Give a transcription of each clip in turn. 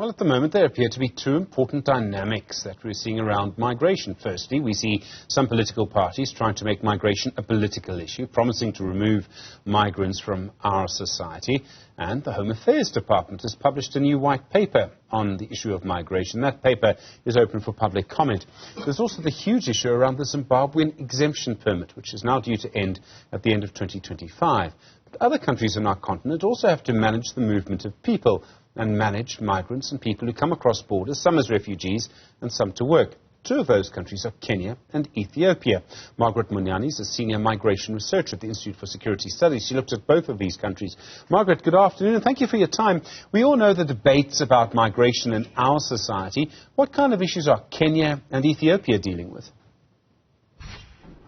Well, at the moment, there appear to be two important dynamics that we're seeing around migration. Firstly, we see some political parties trying to make migration a political issue, promising to remove migrants from our society. And the Home Affairs Department has published a new white paper on the issue of migration. That paper is open for public comment. There's also the huge issue around the Zimbabwean exemption permit, which is now due to end at the end of 2025. But other countries on our continent also have to manage the movement of people and manage migrants and people who come across borders, some as refugees and some to work. Two of those countries are Kenya and Ethiopia. Margaret Monyani is a senior migration researcher at the Institute for Security Studies. She looked at both of these countries. Margaret, good afternoon, and thank you for your time. We all know the debates about migration in our society. What kind of issues are Kenya and Ethiopia dealing with?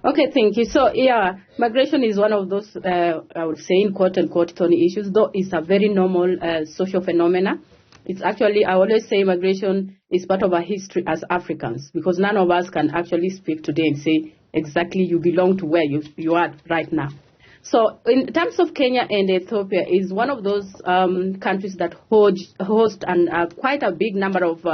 Okay, thank you. So, yeah, migration is one of those, I would say, in quote-unquote, thorny issues, though it's a very normal social phenomena. It's actually, I always say migration is part of our history as Africans, because none of us can actually speak today and say exactly you belong to where you are right now. So, in terms of Kenya and Ethiopia, is one of those countries that host quite a big number of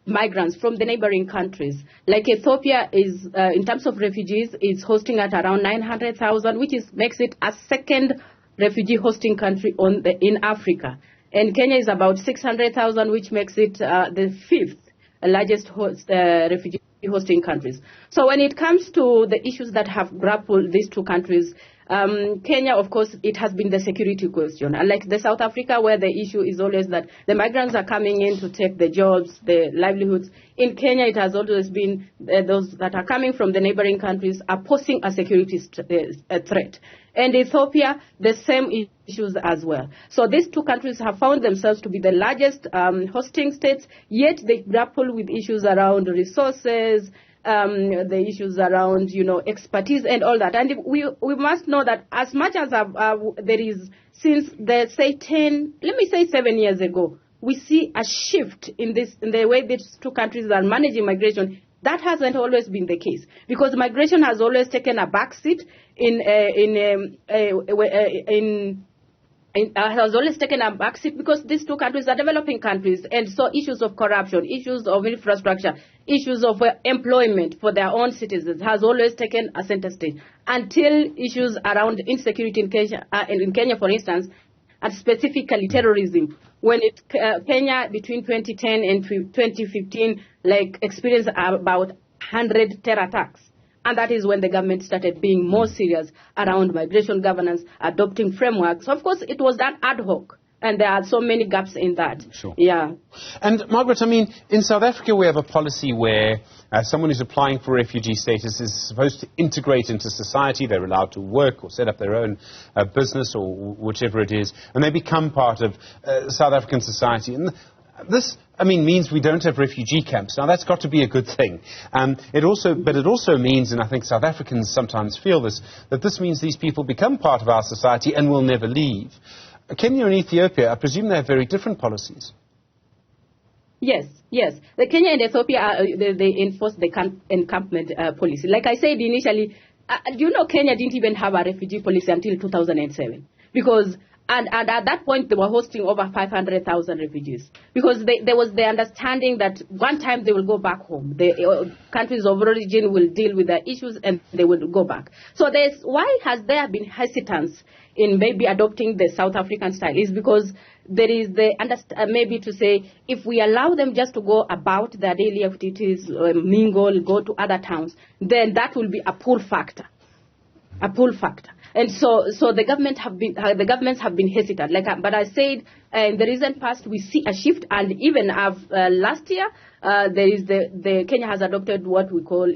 migrants from the neighboring countries. Like Ethiopia is, in terms of refugees, is hosting at around 900,000, which makes it a second refugee hosting country in Africa. And Kenya is about 600,000, which makes it the fifth largest refugee hosting countries. So when it comes to the issues that have grappled these two countries, Kenya, of course, it has been the security question. Unlike the South Africa, where the issue is always that the migrants are coming in to take the jobs, the livelihoods. In Kenya, it has always been those that are coming from the neighboring countries are posing a security threat. And Ethiopia, the same issues as well. So these two countries have found themselves to be the largest hosting states, yet they grapple with issues around resources, the issues around, expertise and all that. And we must know that as much as there is, since the, say, 7 years ago, we see a shift in the way these two countries are managing migration. That hasn't always been the case, because migration has always taken a backseat has always taken a backseat because these two countries are developing countries, and so issues of corruption, issues of infrastructure, issues of employment for their own citizens has always taken a center stage, until issues around insecurity in Kenya, for instance, and specifically terrorism. When Kenya between 2010 and 2015 experienced about 100 terror attacks. And that is when the government started being more serious around migration governance, adopting frameworks. Of course, it was that ad hoc, and there are so many gaps in that. Sure. Yeah. And, Margaret, in South Africa we have a policy where someone who's applying for refugee status is supposed to integrate into society. They're allowed to work or set up their own business or whichever it is, and they become part of South African society. And this, means we don't have refugee camps. Now, that's got to be a good thing. But it also means, and I think South Africans sometimes feel this, that this means these people become part of our society and will never leave. Kenya and Ethiopia, I presume they have very different policies. Yes. The Kenya and Ethiopia, they enforce the encampment policy. Like I said initially, Kenya didn't even have a refugee policy until 2007. Because And at that point, they were hosting over 500,000 refugees, because there was the understanding that one time they will go back home. The countries of origin will deal with their issues and they will go back. So why has there been hesitance in maybe adopting the South African style? Is because there is maybe to say, if we allow them just to go about their daily activities, mingle, go to other towns, then that will be a pull factor. And so the governments have been hesitant. But I said in the recent past we see a shift, and even last year Kenya has adopted what we call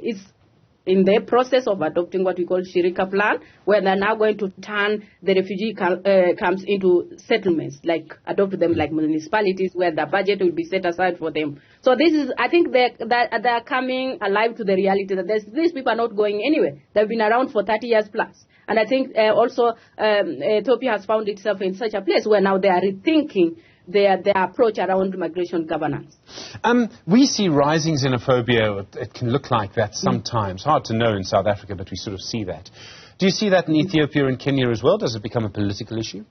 in the process of adopting what we call Shirika plan, where they're now going to turn the refugee camps into settlements, adopt them like municipalities, where the budget will be set aside for them. So I think they're coming alive to the reality that these people are not going anywhere. They've been around for 30 years plus. And I think also Ethiopia has found itself in such a place where now they are rethinking their approach around migration governance. We see rising xenophobia. It can look like that sometimes. Hard to know in South Africa, but we sort of see that. Do you see that in Ethiopia and Kenya as well? Does it become a political issue?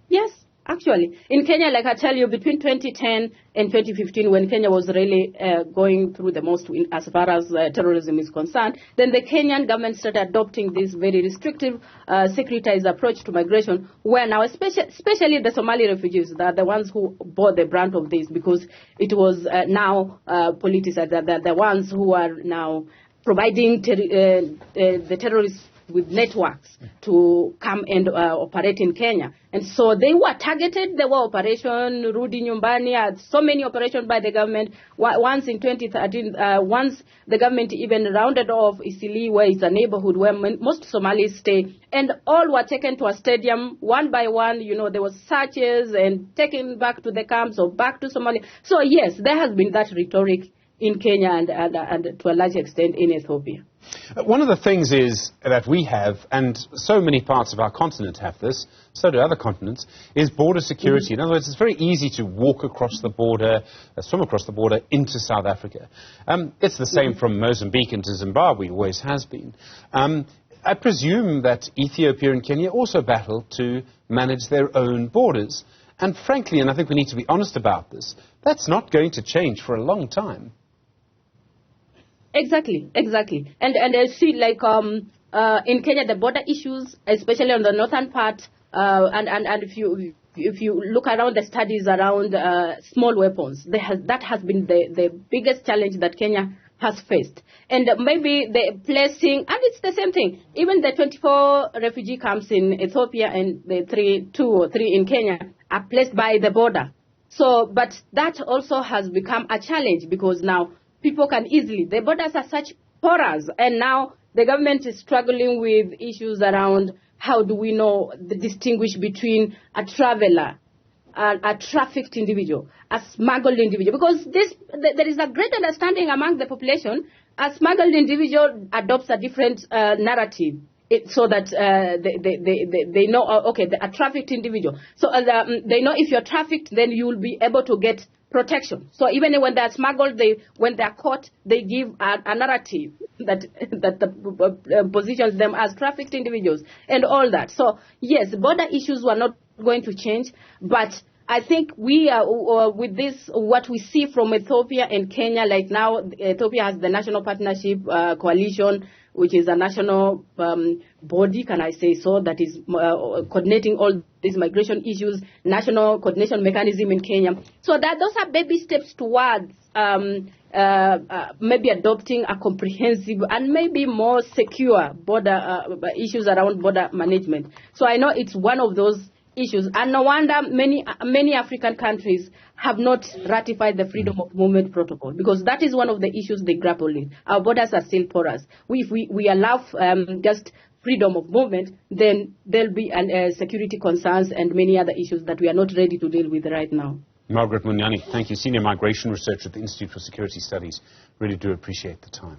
Yes. Actually, in Kenya, like I tell you, between 2010 and 2015, when Kenya was really going through the most as far as terrorism is concerned, then the Kenyan government started adopting this very restrictive, securitized approach to migration, where now, especially the Somali refugees, they are the ones who bore the brunt of this, because it was now politicized. They're the ones who are now providing the terrorists with networks to come and operate in Kenya. And so they were targeted. There were Operation Rudi Nyumbani, so many operations by the government. Once in 2013, once the government even rounded off Isili, where it's a neighborhood where most Somalis stay, and all were taken to a stadium one by one. You know, there was searches and taken back to the camps or back to Somalia. So yes, there has been that rhetoric in Kenya and to a large extent in Ethiopia. One of the things is that we have, and so many parts of our continent have this, so do other continents, is border security. In other words, it's very easy to walk across the border, swim across the border into South Africa. It's the same from Mozambique into Zimbabwe, always has been. I presume that Ethiopia and Kenya also battle to manage their own borders. And frankly, and I think we need to be honest about this, that's not going to change for a long time. Exactly. And I see, like, in Kenya, the border issues, especially on the northern part, and if you look around the studies around small weapons, that has been the biggest challenge that Kenya has faced. And maybe the placing, and it's the same thing, even the 24 refugee camps in Ethiopia and the 2 or 3 in Kenya are placed by the border. So, but that also has become a challenge, because now people can easily, the borders are such porous, and now the government is struggling with issues around how do we know the distinguish between a traveler, a trafficked individual, a smuggled individual, because there is a great understanding among the population. A smuggled individual adopts a different narrative. So that they know, okay, a trafficked individual. So they know if you're trafficked, then you will be able to get protection. So even when they're smuggled, when they're caught, they give a narrative that positions them as trafficked individuals and all that. So yes, border issues were not going to change, but I think we are, with this, what we see from Ethiopia and Kenya, like now, Ethiopia has the National Partnership Coalition, which is a national body, can I say so, that is coordinating all these migration issues, national coordination mechanism in Kenya. So those are baby steps towards maybe adopting a comprehensive and maybe more secure border issues around border management. So I know it's one of those issues, and no wonder many African countries have not ratified the Freedom of Movement Protocol, because that is one of the issues they grapple with. Our borders are still porous. If we allow just freedom of movement, then there'll be security concerns and many other issues that we are not ready to deal with right now. Margaret Monyani, thank you, Senior Migration Researcher at the Institute for Security Studies. Really do appreciate the time.